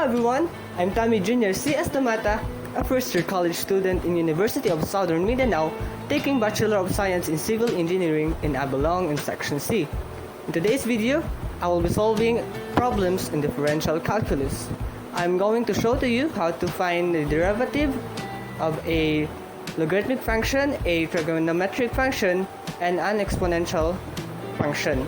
everyone, I'm Tammy Junior C. Estomata, a first-year college student in University of Southern Mindanao, taking Bachelor of Science in Civil Engineering and I belong in Section C. In today's video, I will be solving problems in differential calculus. I'm going to show to you how to find the derivative of a logarithmic function, a trigonometric function, and an exponential function.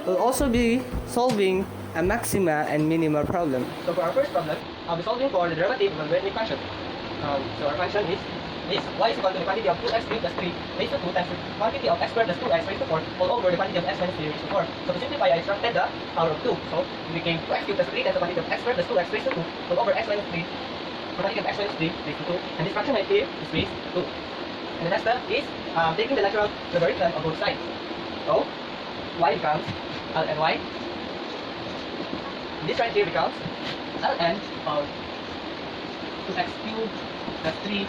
We'll also be solving a maxima and minima problem. So for our first problem, I'll be solving for the derivative of a logarithmic function. So our function is this: y is equal to the quantity of 2x cubed plus 3 raised to 2 times the quantity of x squared plus 2x raised to 4 all over the quantity of x minus 3 raised to 4. So to simplify, I extracted the power of 2. So it became 2x cubed plus 3 times the quantity of x squared plus 2x raised to 2 all over x minus 3, the quantity of x minus 3 raised to 2. And this fraction right here is raised to 2. And the next step is taking the natural logarithm of both sides. So y becomes ln y. This right here becomes ln of 2x cubed plus 3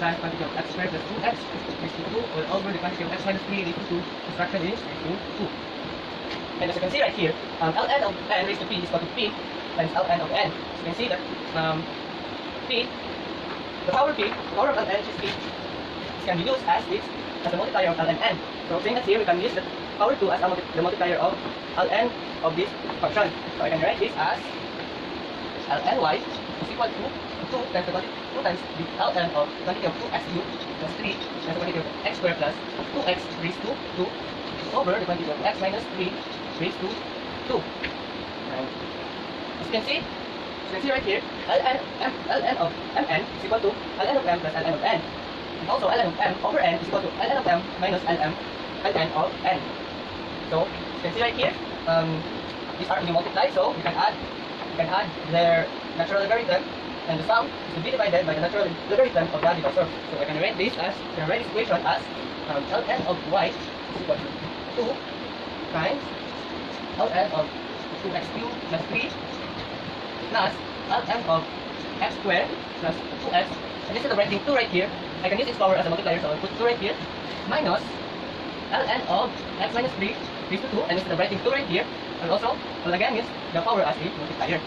times quantity of x squared plus 2x raised to 2 all over the quantity of x minus 3 raised to 2. This fraction is raised to 2. And as you can see right here, ln of n raised to p is equal to p times ln of n. So you can see that p, the power of ln which is p, this can be used as a multiplier of ln n. So same as here, we can use the power 2 as the multiplier of ln of this function. So I can write this as ln y is equal to 2 times the 2 times the ln of quantity of 2x cubed plus 3 times the quantity of x squared plus 2x raised to 2 over the quantity of x minus 3 raised to 2. And as you can see right here, ln of mn is equal to ln of m plus ln of n. And also ln of m over n is equal to ln of m minus ln of n. So you can see right here, these are to be multiplied, so you can add their natural logarithm, and the sum is to be divided by the natural logarithm of the divisor. So I can write this equation as ln of y is equal to 2 times ln of 2x cubed plus 3 plus ln of x squared plus 2x, and instead of writing 2 right here, I can use its power as a multiplier, so I'll put 2 right here, minus ln of x minus 3 raised to 2, and instead of writing 2 right here, I'll again use the power as a multiplier.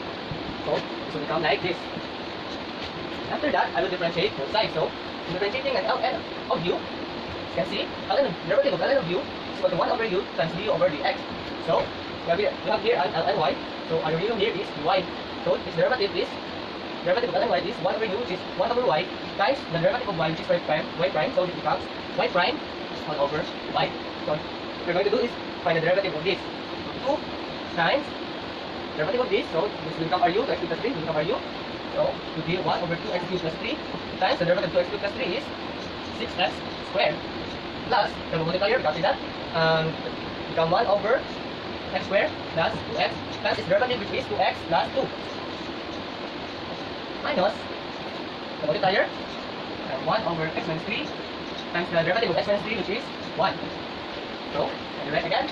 So this will become like this. After that, I will differentiate both sides. So differentiating an ln of u, you can see derivative of ln of u is equal to 1 over u times du over dx. So we have here an ln y, so our u here is y. So its derivative of ln y is 1 over u, which is 1 over y, times the derivative of y, which is y prime. So this becomes y prime 1 over y. So what we're going to do is find the derivative of this. 2 times derivative of this, so this will become ru, 2x cubed plus 3 will become ru. So it will be 1 over 2x cubed plus 3 times the derivative of 2x cubed plus 3 is 6x squared plus the multiplier, we can see that become 1 over x squared plus 2x plus its derivative, which is 2x plus 2, minus the multiplier 1 over x minus 3 times the derivative of x minus 3, which is 1. So I write again,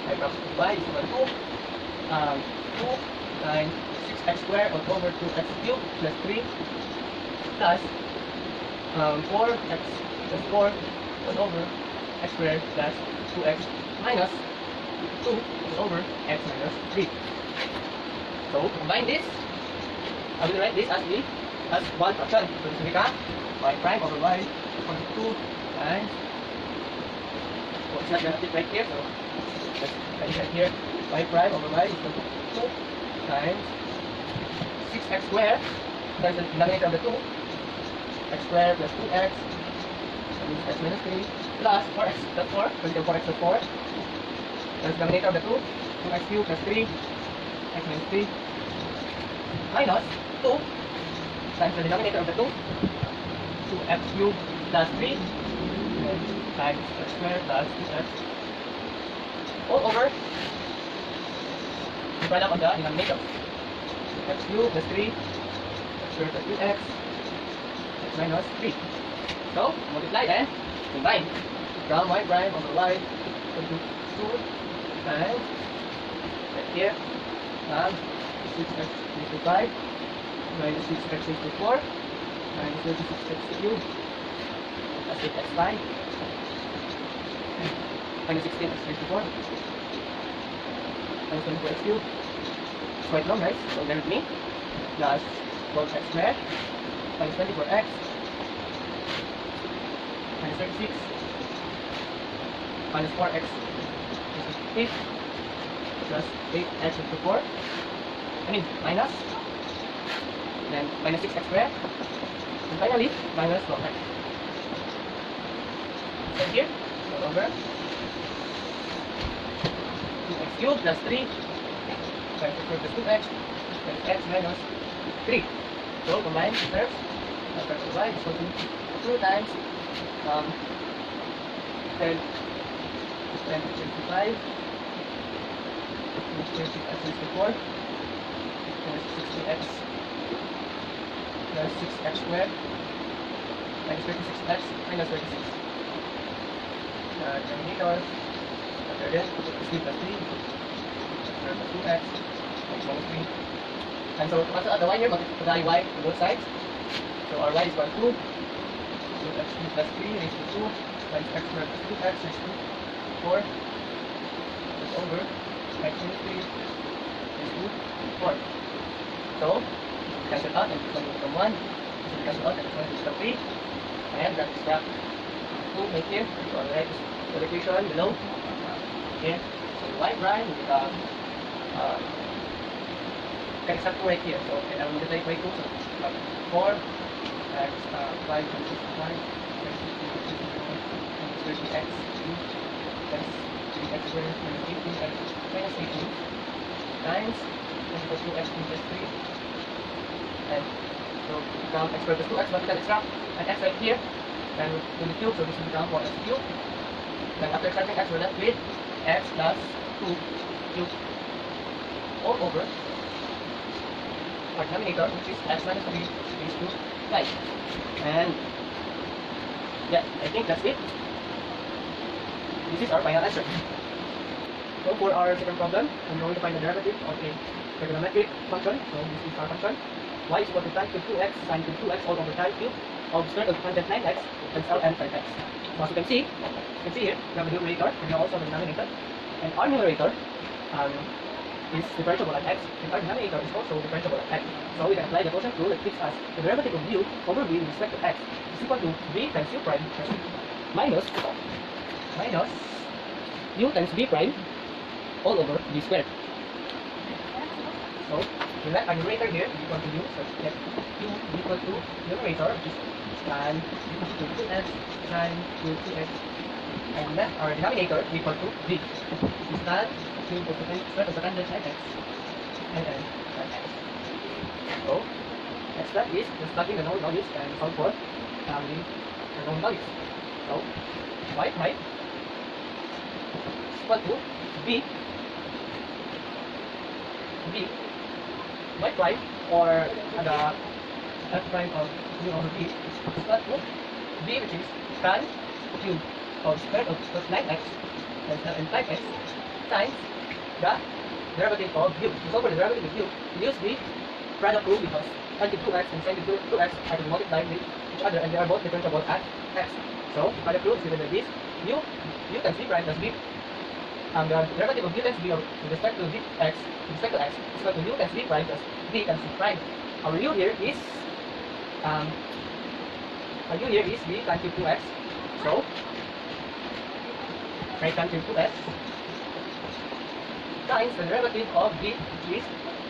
I have y is equal to 2 times 6x squared all over 2x cubed plus 3 plus 4x plus 4 all over x squared plus 2x minus 2 all over x minus 3. So to combine this, I will write this as one fraction. So this will become y prime over y equal to 2 times, well, it's not relative right here, so let's write it right here, y prime over y equal to 2 times 6x squared times the denominator of the 2, x squared plus 2x, x minus 3, plus 4x plus 4, so 4x plus 4, times the denominator of the 2, 2x cubed plus 3, x minus 3, minus 2 times the denominator of the 2, 2x cubed plus 3, times x squared plus 2x, all over the product of the denominator. X cubed plus 3, x squared plus 2x, x minus 3. So, multiply and combine. From y prime over y equal to 2 times, right here, 6x raised to 5, minus 6x raised to 4, minus 36x cubed, plus 8x5, minus 16x raised to 4, minus 24x cubed. It's quite long, guys, so bear with me. plus 12x squared minus 24x minus 36 minus 4x is 8 plus 8x into 4. Minus, then minus 6x squared, and finally minus 12x. So here, go over 2x cubed plus 3 times x squared plus 2x plus x minus 3. So combine the terms, after y is equal to 2 times 10 to 25 plus 36x raised to 4 plus 60x plus 6x squared minus 36x minus 36. Denominator, after that, 3 plus 3 plus 2x minus 3. And so, after the y here, multiply y to both sides. So our y is equal to 2x plus 3 raised to 2 minus x squared plus 2x raised to 4 plus over x minus 3 raised to 4. So, cancel out and this one will become 1. This will cancel out and this one will become 3. And that is that 2 make here. So I'll write the equation below. Here. So y prime will become okay, exact 2 right here. So okay, I'll multiply by 2. So 4 x 5 times 65 plus 30x plus 3x squared minus 18x minus 18 times x equals to x plus 3. And so become x squared plus 2x, but we can extract an x right here, and in the cube, so this will become 4x cubed. Then after extracting x, we're left with x plus 2 cubed all over our denominator, which is x minus 3 raised to 5. And yeah, I think that's it. This is our final answer. So for our second problem, I'm going to find the derivative of a trigonometric function. So this is our function. Y is equal to tan cube 2x sin cube 2x all over tan cube of square root of 109x times ln 5x. So as you can see here, we have the numerator and we have also the denominator. And our numerator is differentiable at x, and our denominator is also differentiable at x. So we can apply the quotient rule that gives us the derivative of u over v with respect to x is equal to v times u prime minus u times v prime all over v squared. So we let our numerator here is equal to u, so let u is equal to numerator, which is tan cube 2x sin cube 2x, and let our denominator is equal to v, which is tan cube of the square of the tangent x and then tan x. So next step is just plugging the known values and solve for the known values. So y prime is equal to v y prime, or the f prime of u over v is equal to v, which is tan cube of square root of 9x and 5x times the derivative of u. So for the derivative of u, we use the product rule because tan cube 2x and sin cube 2x are to be multiplied with each other and they are both differentiable at x. So the product rule is given like this: u times v prime plus v. The derivative of u times v with respect to x is equal to u times v prime plus v times v prime. Our u here is v tan cube 2x. So write tan cube 2x times the derivative of v, which is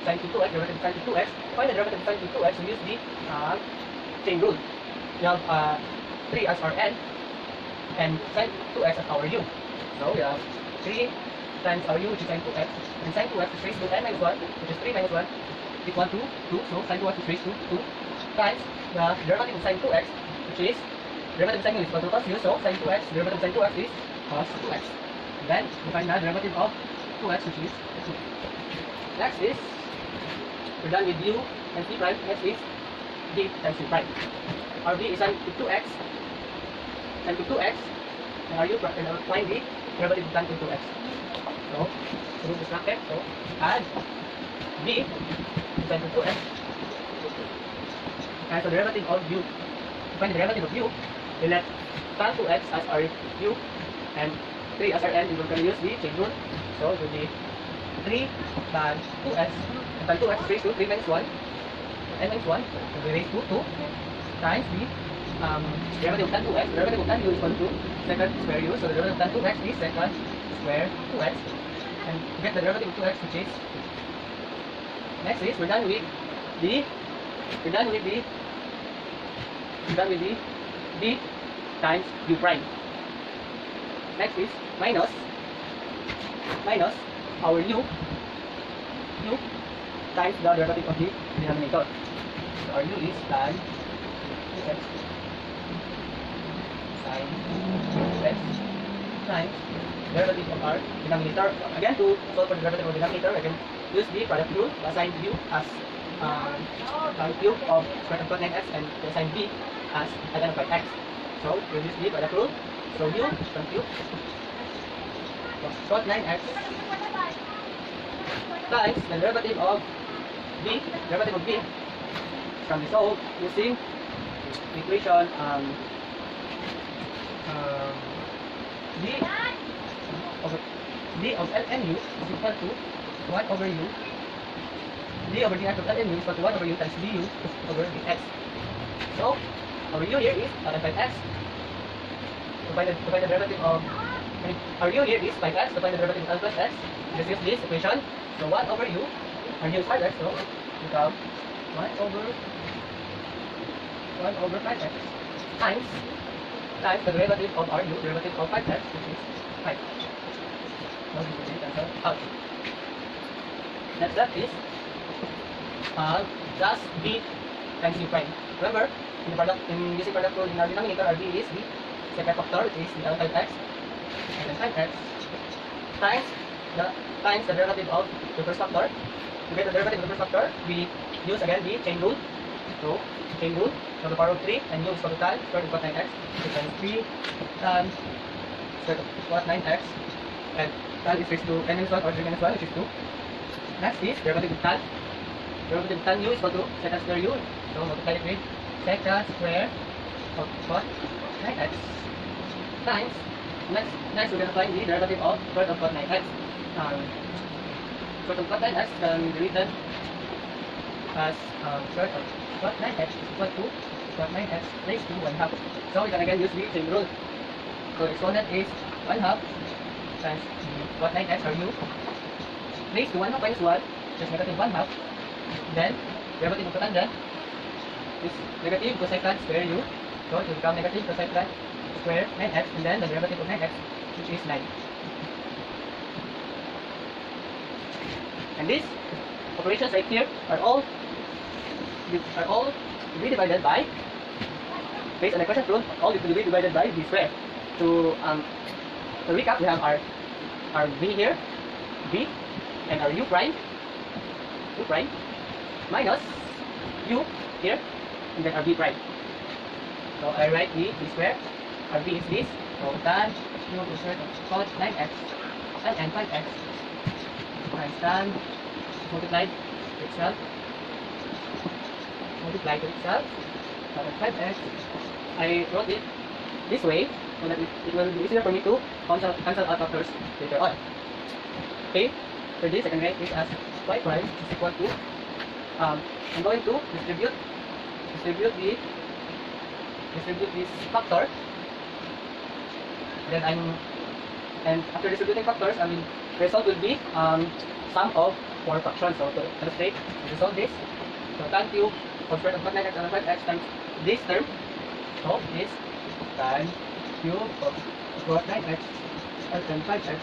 sin cube 2x, derivative of sin cube 2x. Find the derivative of sin cube 2x, we use the chain rule. We have 3 as our n and sin 2x as our u. So we have 3 times our u, which is sin 2x, and sin 2x is raised to n minus 1, which is 3 minus 1 equal to 2. So sin 2x is raised to 2 times the derivative of sin 2x, which is derivative of sin 2 is equal to cos u. So sin 2x, derivative of sin 2x is cos 2x. And then we find the derivative of 2x, which is 2. Next is, we're done with u and v prime. Next is v times v prime. Our v is sin cube 2x, and our u prime, and find the derivative of tan cube 2x. So root is bracket, so add v sin cube 2x as the derivative of u. To find the derivative of u, we let tan 2x as our u and 3 as our n. We're going to use the chain rule. So it will be 3 tan 2x, and tan 2x is raised to 3 minus 1, n minus 1, so we raise to 2 times the derivative of tan 2x. The derivative of tan u is equal to secant square u, so the derivative of tan 2x is secant square 2x. And to get the derivative of 2x, which is, next is, we're done with the b times u prime. Next is minus our u times the derivative of the denominator. So our u is tan 2x sin 2x times derivative of our denominator. Again, to solve for the derivative of the denominator, I can use the product rule to assign u as cube of square root of cot 9x and to assign b as ln of pi x. So we use the product rule. So u from cube of cot 9x times the derivative of b can be solved using the equation d of ln u is equal to 1 over u. D over dx of ln u is equal to 1 over u times du over dx. So our u here is ln 5x. To find the derivative of our u here is 5x. To find the derivative of l plus x, just use this equation. So 1 over u, our u is 5x, so become 1 over 5x times the derivative of our u, derivative of 5x, which is 5. Now we can cancel out. Next step is just b times u prime. Remember, in using product rule in our denominator, our b is the second factor, which is the l 5x, and then 5x times the derivative of the first factor. To get the derivative of the first factor, we use again the chain rule. So chain rule to the power of 3, and u is equal to tan square root of 9x, so times 3 tan square root of 9x, and tan is raised to n minus 1 or 3 minus 1, which is 2. Next is derivative of tan. Derivative of tan u is equal to secant square u, so multiply it with secant square of cot 9x times, next we're going to find the derivative of square root of cot 9x. Square root of cot 9x can be written as square root of cot 9x is equal to cot 9x raised to 1/2. So we can again use the chain rule. So the exponent is 1/2 times cot 9x or u raised to 1/2 minus 1, just negative 1/2. Then derivative of cotangent is negative cosecant square u, so it will become negative cosecant square 9x, and then the derivative of 9x, which is 9. And these operations right here are all to be divided by, based on the quotient rule, all to be divided by b square. To recap, we have our b here, b, and our u prime minus u here, and then our b prime. So I write b square, our b is this, so tan u square of cot 9x and 5x times tan multiplied to itself, so 5x. I wrote it this way so that it will be easier for me to cancel out factors later on. Okay, for this I can write this as y prime is equal to, I'm going to distribute this factor. Then and after distributing factors, the result will be sum of 4 fractions. So to illustrate, we resolve this. So tan cube of square root of cot 9x and 5x times this term. So this tan cube of cot 9x and 5x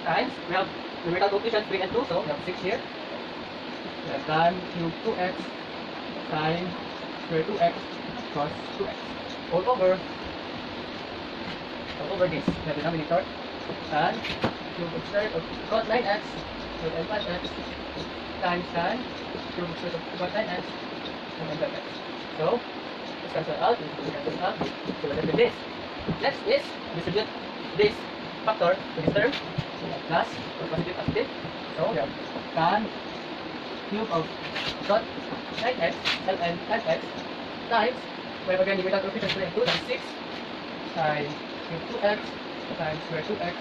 times, we have numerical coefficients 3 and 2, so we have 6 here. Then tan cube 2x sin square 2x cos 2x all over this, the denominator, tan cube of square of cot 9x and 5x times tan cube of square of cot 9x and 5x. So let's cancel out. So let us do this. Next is distribute this factor to this term, plus or positive. So we have tan cube of cot 9x and 5x times, we have again the numerical coefficients 3 and 2, times 6 times cube 2x times square 2x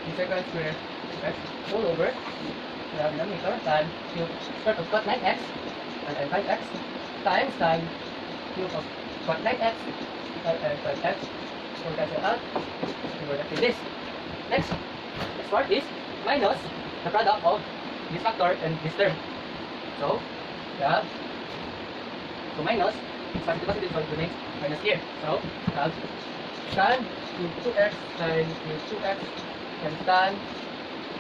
the second square 2x all over the denominator tan cube square of cot 9x ln 5x times tan cube of cot 9x ln 5x. So we cancel out. We will get this. Next part is minus the product of this factor and this term. So we have minus positive, so it remains minus here. So we have tan cube 2x times cube 2x and tan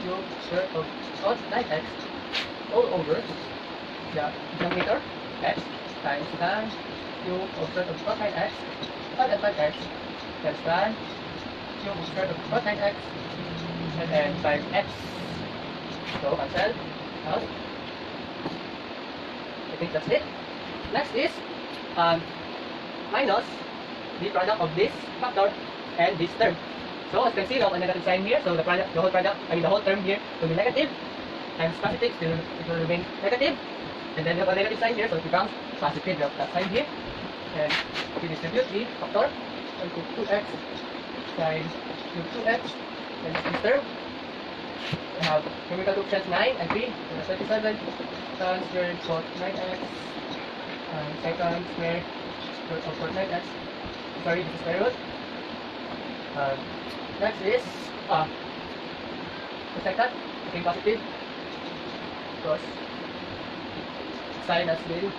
cube square of cos 9x all over the denominator x times tan cube of square of cos 9x and 5x times tan cube of square of cos 9x and then 5x. So cancel out. I think that's it. Next is minus the product of this factor and this term. So as you can see, we have a negative sign here. So the whole term here will be negative, times positive, still it will remain negative. And then we have a negative sign here, so it becomes positive. We have that sign here. And we distribute the factor into 2x times 2x and this term. We have numerical coefficients 9 and 3, so that's 27 times square cot 9x and second square of cot 9x. Sorry, this is square root. Next is the second, became positive because sign has been,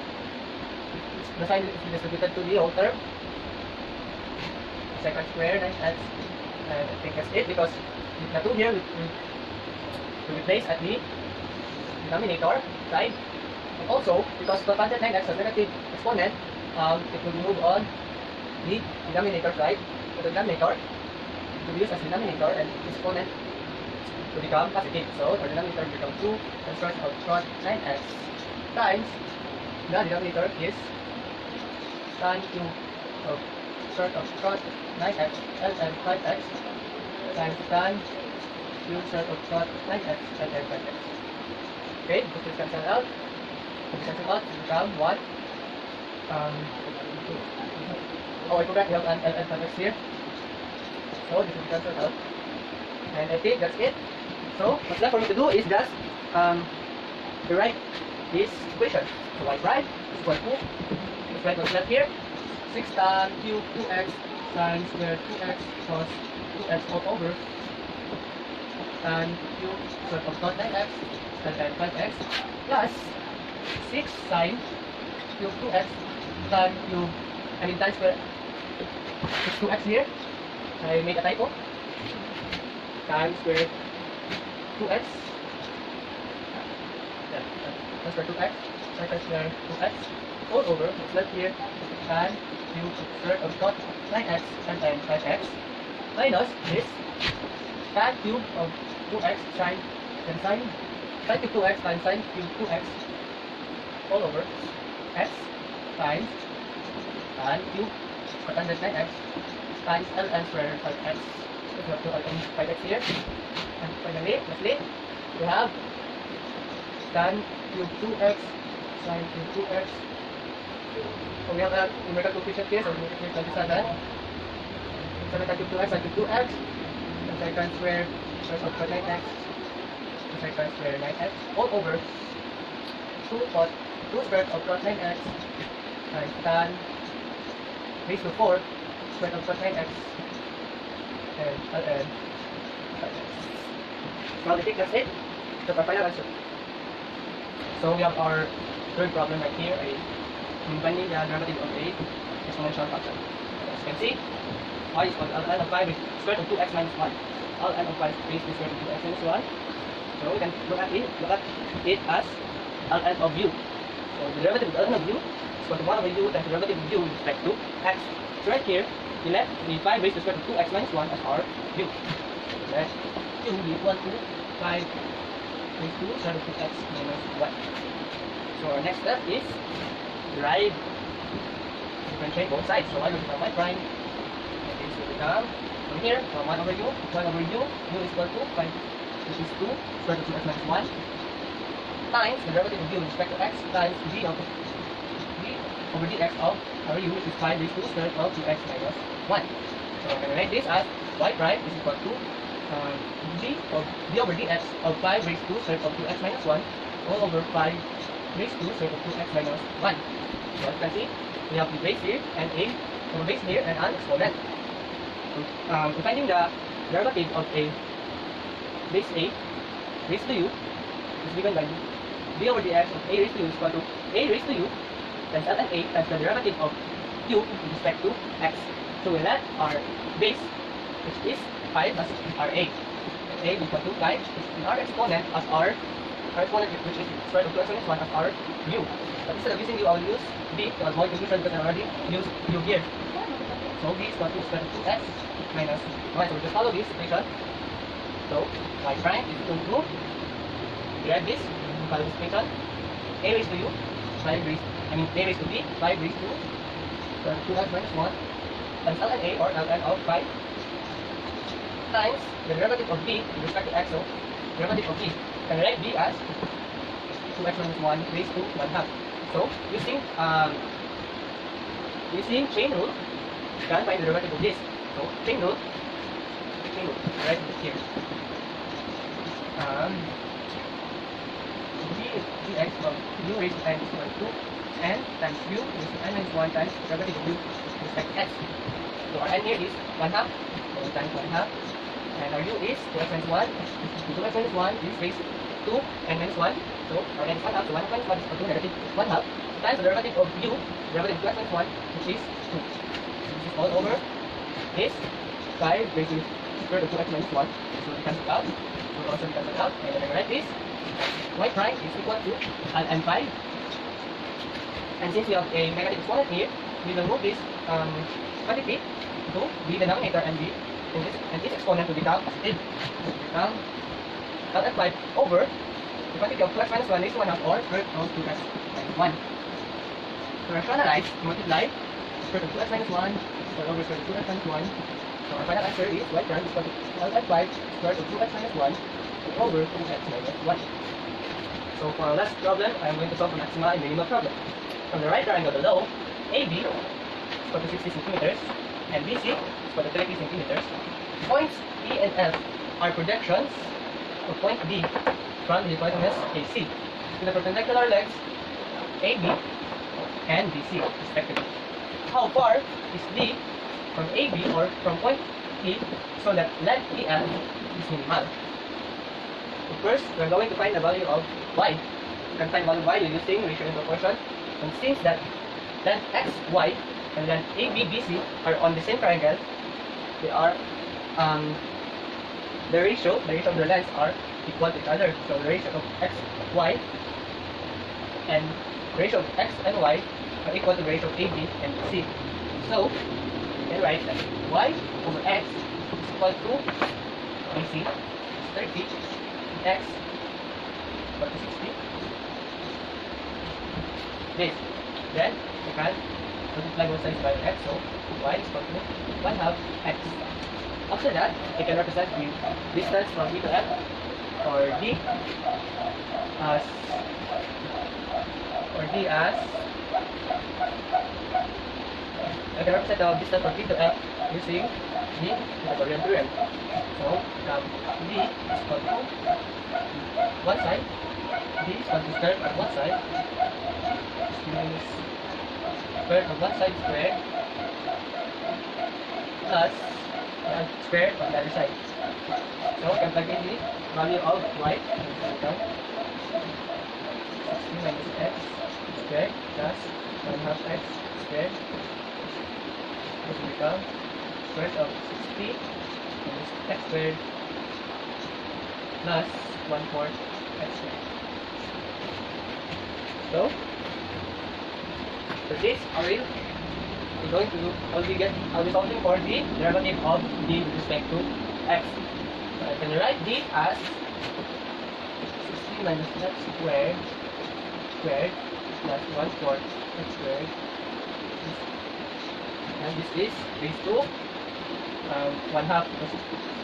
the sign is distributed to the whole term. Second square 9x, and I think that's it because the 2 here will be placed at the denominator side. And also, because cotangent 9x has negative exponent, it will be moved on the denominator side. So the denominator will be used as denominator and exponent to become positive. So our denominator will become 2 and square of cot 9x times the denominator is tan cube of square of cot 9x and 5x times tan cube square of cot 9x and 5x. Okay, this is cancelled out. This cancelled out will become 1. Oh, I forgot we have an 5x here. So this will be cancelled out. And I think that's it. So what's left for me to do is just rewrite this equation. So y prime is equal to, let's write what's left here. 6 tan cube 2x times square 2x plus 2x all over tan cube square of cot 9x and then 5x plus 6 sine cube 2x tan cube, tan square, it's 2x here. I made a typo. Tan square 2x. Yeah, tan square 2x. Tan square 2x. All over, it's left here. Tan cube square of cot 9x and then 5x. Minus this tan cube of 2x sine and sine cube 2x times sine cube 2x all over x times tan cube cotangent 9x times ln square 5x. So we have to ln 5x here. And finally, lastly, we have tan cube 2x sine cube 2x. So we have a numerical coefficient here, so we make it 27. 7 tan cube 2x sine cube 2x. And second square of cot 9x. And second square 9x all over 2 square of cot 9x times tan raised to 4 square of cot 9x and ln 5x. Well, I think that's it. That's our final answer. So we have our third problem right here, finding the derivative of a exponential function. As you can see, y is equal to ln of 5 raised to square root of 2x minus 1. Ln of 5 raised to square root of 2x minus 1. So we can look at it as ln of u. So the derivative of ln of u is equal to 1 over u times the derivative of u with respect to x. So right here, we left the 5 raised to square root of 2x minus 1 as our u. So let u be equal to 5 raised to square root of 2x minus 1. So our next step is derive, differentiate both sides. So I will become y prime, and this will become from here, from 1 over u is equal to 5, which is 2 square root of 2x minus 1, times the derivative of u with respect to x times d over dx of our u, which is 5 raised to square root of 2x minus 1. So I'm going to write this as y prime is equal to d over dx of 5 raised to square root of 2x minus 1 all over 5 raised to square root of 2x minus 1. So as you can see, we have the base here and a base here and an exponent. So, finding the derivative of a base a raised to u is given by d over dx of a raised to u is equal to a raised to u times ln a times the derivative of u with respect to x. So we let our base, which is 5, as our a. A is equal to 5 and our exponent as our exponent, which is square root of 2x minus 1 as our u. But instead of using u, I will use b to avoid confusion because I already used u here. So b is equal to square root of 2x minus 1. So we just follow this equation. So y prime is equal to, derive this, follow this equation, a raised to u, a raised to b, 5 raised to square root of 2x minus 1 times ln a or ln of 5 times the derivative of b with respect to x. So derivative of b, can write b as 2x minus 1 raised to 1 half. So using chain rule, you can find the derivative of this. So chain rule, write it here. Dx from u raised to n is equal to n times u raised to n minus 1 times derivative of u with respect to x. So our n here is 1 half, so times 1 half, and our u is 2x minus 1. 2x minus 1 is raised to n minus 1. So our n is 1 half, so 1 minus 1 is equal to negative 1 half times the derivative of u, derivative of 2x minus 1, which is 2. So this is all over this 5 raised to square root of 2x minus 1. So we cancel out. We'll also be cancelled out, and then we write this y prime is equal to ln 5. And since we have a negative exponent here, we will move this quantity to the denominator and this exponent will become positive. Become ln 5 over the quantity of 2x minus 1 raised to 1 half or square root of 2x minus 1. To rationalize, multiply square root of 2x minus 1 square over square root of 2x minus 1. So our final answer is y prime is equal to ln 5 square root of 2x minus 1 over 2x minus 1. So for our last problem, I am going to solve the maxima and minima problem. From the right triangle below, AB is equal to 60 centimeters and BC is equal to 30 centimeters. Points E and F are projections of point D from the hypotenuse AC to the perpendicular legs AB and BC respectively. How far is D from AB or from point E so that length EF is minimal? So first, we are going to find the value of y. You can find the value of y using ratio and proportion. And since that length xy and length ABBC are on the same triangle, they are the ratio of their lengths are equal to each other. So the ratio of xy and the ratio of x and y are equal to the ratio of AB and BC. So you can write that y over x is equal to BC is 30, x equal to 60. This. Then you can multiply both sides by x, so y is equal to 1 half x. After that, I can represent the distance from B to F or D as I can represent the distance from B to F using the Pythagorean theorem. So D is equal to one side, D is equal to square of one side, minus square of one side squared plus square of the other side. So we can plug in the value of y and become 60 minus x squared plus 1 half x squared. This will become square of 60 minus x squared plus 1/4 x squared. So for this, I'll be solving for the derivative of d with respect to x. So I can write d as 60 minus x squared plus 1/4 x squared, and this is raised to 1/2 because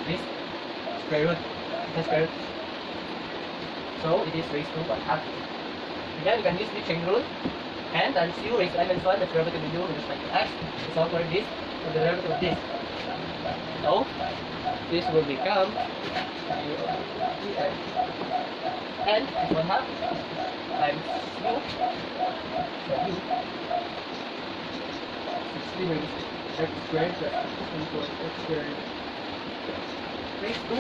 this square root. So it is raised to 1/2. Again, we can use the chain rule. And times u raised to n minus 1, that's derivative of u with respect to x. So solve for this, for the derivative of this. So this will become n is 1/2 times u. So u 60 minus x squared plus 24 x squared raised to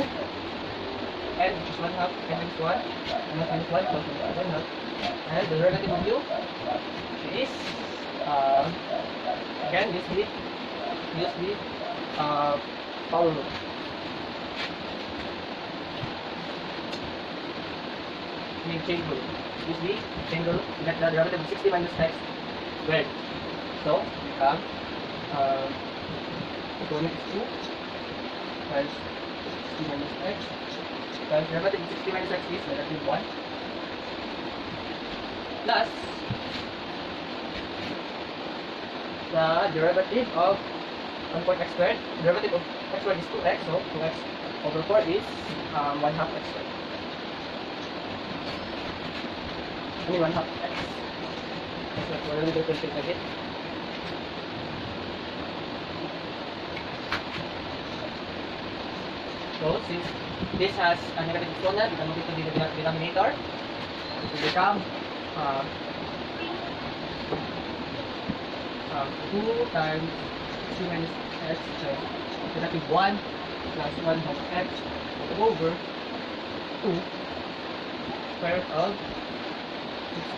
n, which is 1 half, n times 1, and 1 times 1 equals to 1 half. And the derivative of u is, again, use the power rule. Chain rule. Use the chain rule to get the derivative of 60 minus x squared. So we have equation is 2 times 60 minus x times derivative of 60 minus x is negative 1 plus the derivative of 1 x squared. Derivative of x squared is 2x, so 2x over 4 is 1 half x squared. Only 1 half x. That's what we're going to differentiate a bit. So since this has a negative exponent, we can move it to the denominator. It will become 2 times 2 minus x times negative 1 plus 1 half x over 2 square root of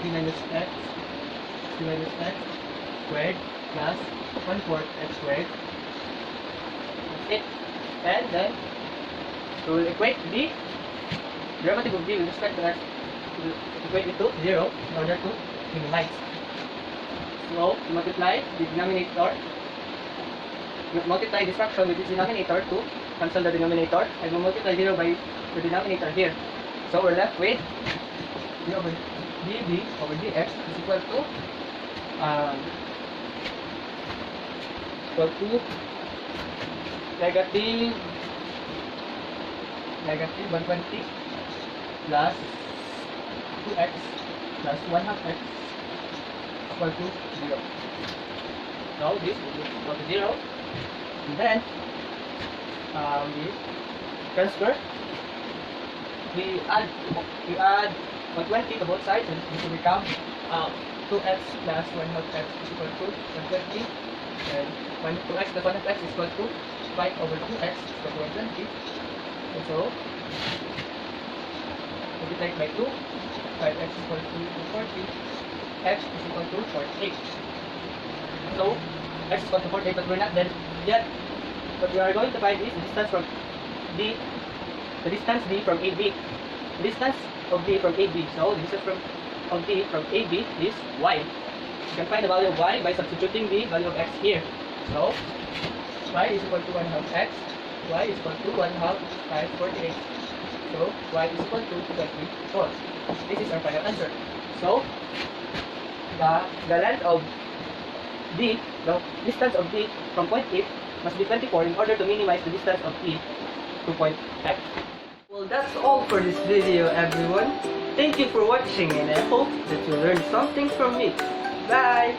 60 minus x squared plus 1/4 x squared. That's it. And then we will equate the derivative of d with respect to x, to equate it to 0 in order to minimize. So multiply the denominator, multiply this fraction with this denominator to cancel the denominator, and we'll multiply 0 by the denominator here. So we're left with d over dv over dx is equal to negative 120 plus 2x plus 1 half x equal to 0. So this will be equal to 0, and then we transfer, we add 120 to both sides, and this will become 2x plus 1 half x is equal to 120, and 2x plus 1 half x is equal to 5 over 2x is equal to 120. And so multiply by 2, 5x is equal to 40, x is equal to 48. So x is equal to 48, but we're not there yet. What we are going to find is the distance from D, the distance D from AB. The distance of D from AB. So the distance of D from AB is y. You can find the value of y by substituting the value of x here. So y is equal to 1 half x. Y is equal to 1 half times 48. So y is equal to 24. This is our final answer. So the length of D, the distance of D from point A must be 24 in order to minimize the distance of E to point F. Well, that's all for this video, everyone. Thank you for watching, and I hope that you learned something from me. Bye!